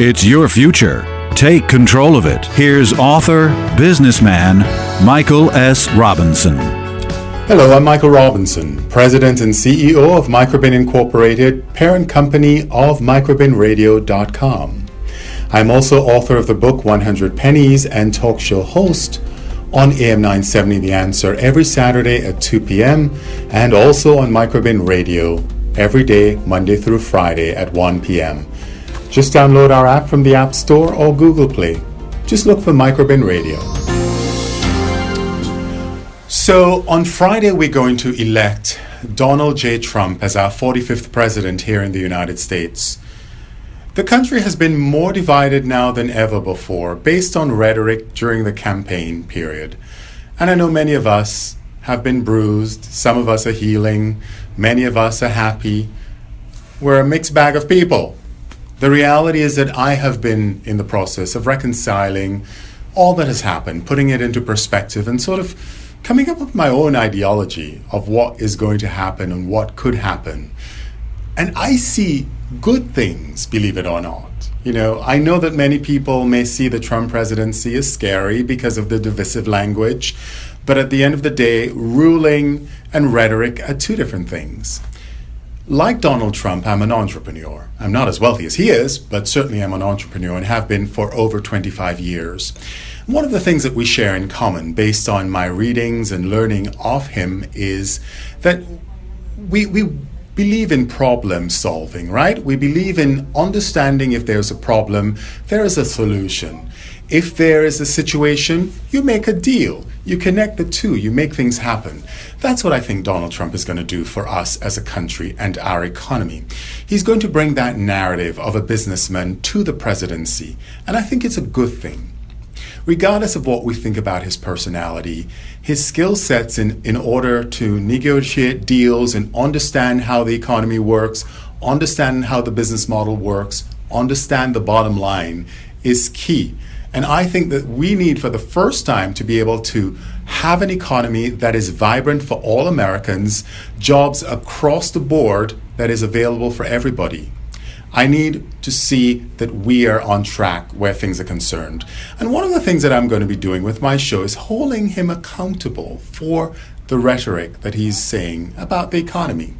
It's your future. Take control of it. Here's author, businessman, Michael S. Robinson. Hello, I'm Michael Robinson, President and CEO of Microbin Incorporated, parent company of microbinradio.com. I'm also author of the book 100 Pennies and talk show host on AM 970 The Answer every Saturday at 2 p.m. and also on Microbin Radio every day, Monday through Friday at 1 p.m. Just download our app from the App Store or Google Play. Just look for Microbin Radio. So on Friday, we're going to elect Donald J. Trump as our 45th president here in the United States. The country has been more divided now than ever before, based on rhetoric during the campaign period. And I know many of us have been bruised. Some of us are healing. Many of us are happy. We're a mixed bag of people. The reality is that I have been in the process of reconciling all that has happened, putting it into perspective and sort of coming up with my own ideology of what is going to happen and what could happen. And I see good things, believe it or not. You know, I know that many people may see the Trump presidency as scary because of the divisive language, but at the end of the day, ruling and rhetoric are two different things. Like Donald Trump, I'm an entrepreneur. I'm not as wealthy as he is, but certainly I'm an entrepreneur and have been for over 25 years. One of the things that we share in common based on my readings and learning of him is that we believe in problem solving, right? We believe in understanding if there's a problem, there is a solution. If there is a situation, you make a deal. You connect the two, you make things happen. That's what I think Donald Trump is going to do for us as a country and our economy. He's going to bring that narrative of a businessman to the presidency, and I think it's a good thing. Regardless of what we think about his personality, his skill sets in order to negotiate deals and understand how the economy works, understand how the business model works, understand the bottom line is key. And I think that we need, for the first time, to be able to have an economy that is vibrant for all Americans, jobs across the board that is available for everybody. I need to see that we are on track where things are concerned. And one of the things that I'm going to be doing with my show is holding him accountable for the rhetoric that he's saying about the economy.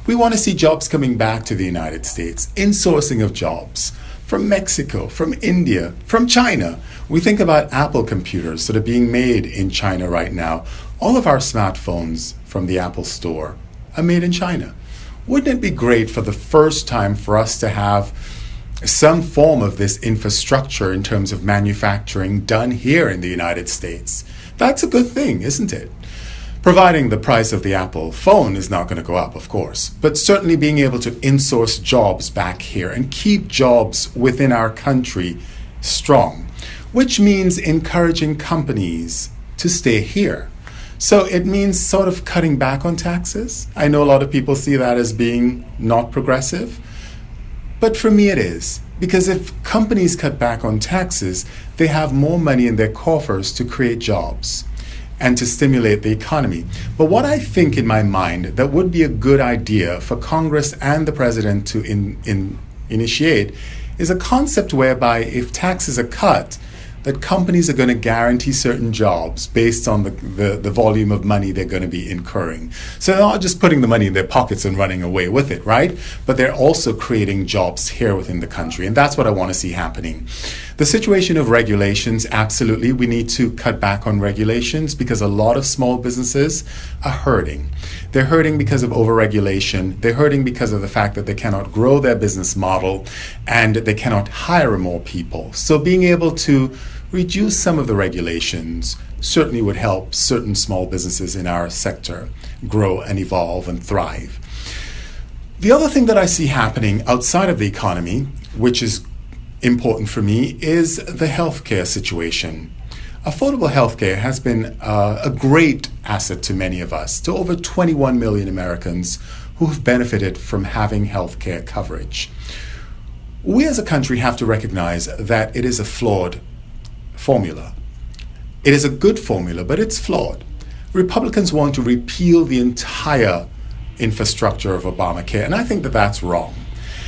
We want to see jobs coming back to the United States, insourcing of jobs from Mexico, from India, from China. We think about Apple computers that are being made in China right now. All of our smartphones from the Apple store are made in China. Wouldn't it be great for the first time for us to have some form of this infrastructure in terms of manufacturing done here in the United States? That's a good thing, isn't it? Providing the price of the Apple phone is not going to go up, of course, but certainly being able to insource jobs back here and keep jobs within our country strong, which means encouraging companies to stay here. So it means sort of cutting back on taxes. I know a lot of people see that as being not progressive, but for me it is. Because if companies cut back on taxes, they have more money in their coffers to create jobs and to stimulate the economy. But what I think in my mind that would be a good idea for Congress and the president to initiate is a concept whereby if taxes are cut, that companies are going to guarantee certain jobs based on the volume of money they're going to be incurring. So they're not just putting the money in their pockets and running away with it, right? But they're also creating jobs here within the country. And that's what I want to see happening. The situation of regulations, absolutely, we need to cut back on regulations because a lot of small businesses are hurting. They're hurting because of overregulation. They're hurting because of the fact that they cannot grow their business model and they cannot hire more people. So being able to reduce some of the regulations certainly would help certain small businesses in our sector grow and evolve and thrive. The other thing that I see happening outside of the economy, which is important for me, is the healthcare situation. Affordable healthcare has been a great asset to many of us, to over 21 million Americans who have benefited from having healthcare coverage. We as a country have to recognize that it is a flawed formula. It is a good formula, but it's flawed. Republicans want to repeal the entire infrastructure of Obamacare, and I think that that's wrong.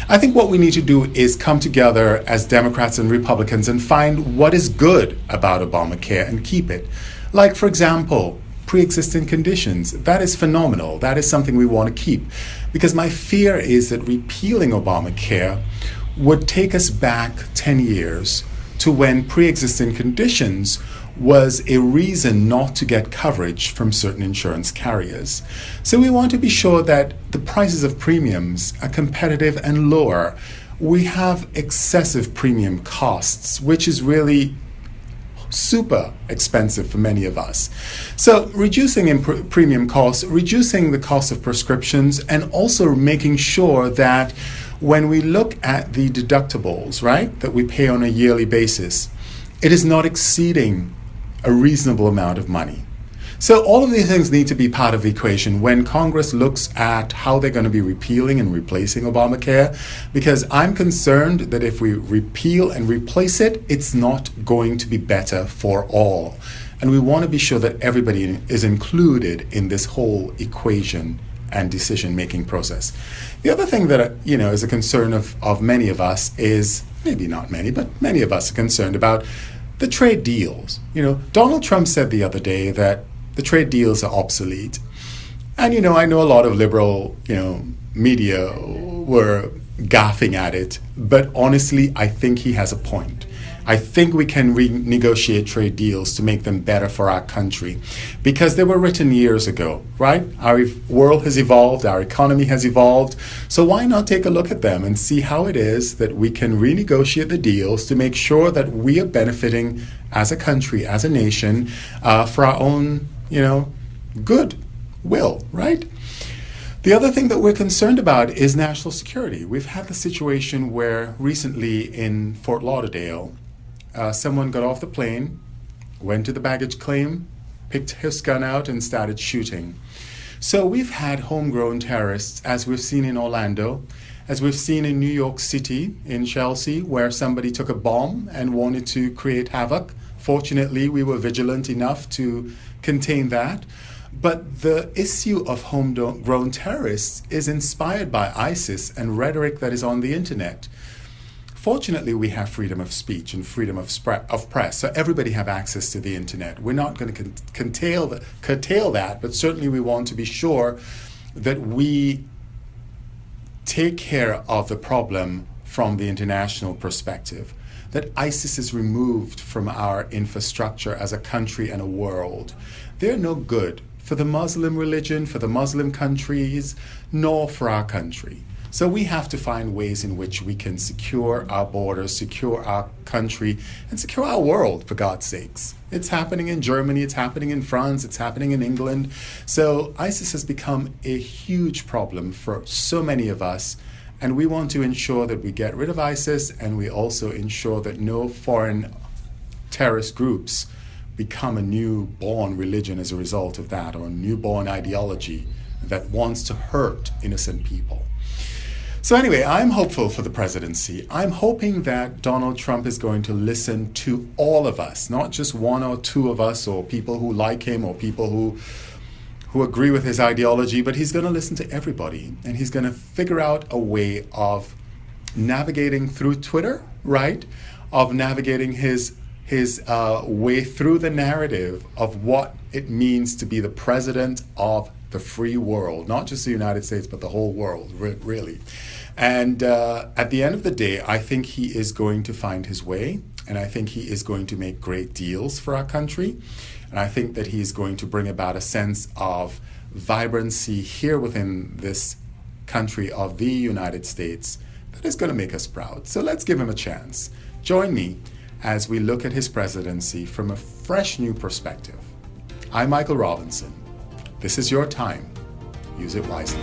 I think what we need to do is come together as Democrats and Republicans and find what is good about Obamacare and keep it. Like, for example, pre-existing conditions. That is phenomenal. That is something we want to keep. Because my fear is that repealing Obamacare would take us back 10 years to when pre-existing conditions was a reason not to get coverage from certain insurance carriers. So we want to be sure that the prices of premiums are competitive and lower. We have excessive premium costs, which is really super expensive for many of us. So reducing premium costs, reducing the cost of prescriptions, and also making sure that when we look at the deductibles, right, that we pay on a yearly basis, it is not exceeding a reasonable amount of money. So all of these things need to be part of the equation when Congress looks at how they're going to be repealing and replacing Obamacare, because I'm concerned that if we repeal and replace it, it's not going to be better for all. And we want to be sure that everybody is included in this whole equation and decision-making process. The other thing that is a concern of many of us is, maybe not many, but many of us are concerned about the trade deals. Donald Trump said the other day that the trade deals are obsolete. And, I know a lot of liberal, media were gaffing at it. But honestly, I think he has a point. I think we can renegotiate trade deals to make them better for our country because they were written years ago, right? Our world has evolved, our economy has evolved. So why not take a look at them and see how it is that we can renegotiate the deals to make sure that we are benefiting as a country, as a nation, for our own, good will, right? The other thing that we're concerned about is national security. We've had the situation where recently in Fort Lauderdale, someone got off the plane, went to the baggage claim, picked his gun out and started shooting. So we've had homegrown terrorists, as we've seen in Orlando, as we've seen in New York City, in Chelsea, where somebody took a bomb and wanted to create havoc. Fortunately, we were vigilant enough to contain that. But the issue of homegrown terrorists is inspired by ISIS and rhetoric that is on the internet. Fortunately, we have freedom of speech and freedom of press, so everybody have access to the internet. We're not going to curtail that, but certainly we want to be sure that we take care of the problem from the international perspective, that ISIS is removed from our infrastructure as a country and a world. They're no good for the Muslim religion, for the Muslim countries, nor for our country. So we have to find ways in which we can secure our borders, secure our country, and secure our world, for God's sakes. It's happening in Germany, it's happening in France, it's happening in England. So ISIS has become a huge problem for so many of us, and we want to ensure that we get rid of ISIS, and we also ensure that no foreign terrorist groups become a newborn religion as a result of that, or a newborn ideology that wants to hurt innocent people. So anyway, I'm hopeful for the presidency. I'm hoping that Donald Trump is going to listen to all of us, not just one or two of us, or people who like him, or people who agree with his ideology, but he's going to listen to everybody, and he's going to figure out a way of navigating through Twitter, right? Of navigating his way through the narrative of what it means to be the president of the free world, not just the United States, but the whole world, really. And at the end of the day, I think he is going to find his way, and I think he is going to make great deals for our country. And I think that he is going to bring about a sense of vibrancy here within this country of the United States that is going to make us proud. So let's give him a chance. Join me as we look at his presidency from a fresh new perspective. I'm Michael Robinson. This is your time. Use it wisely.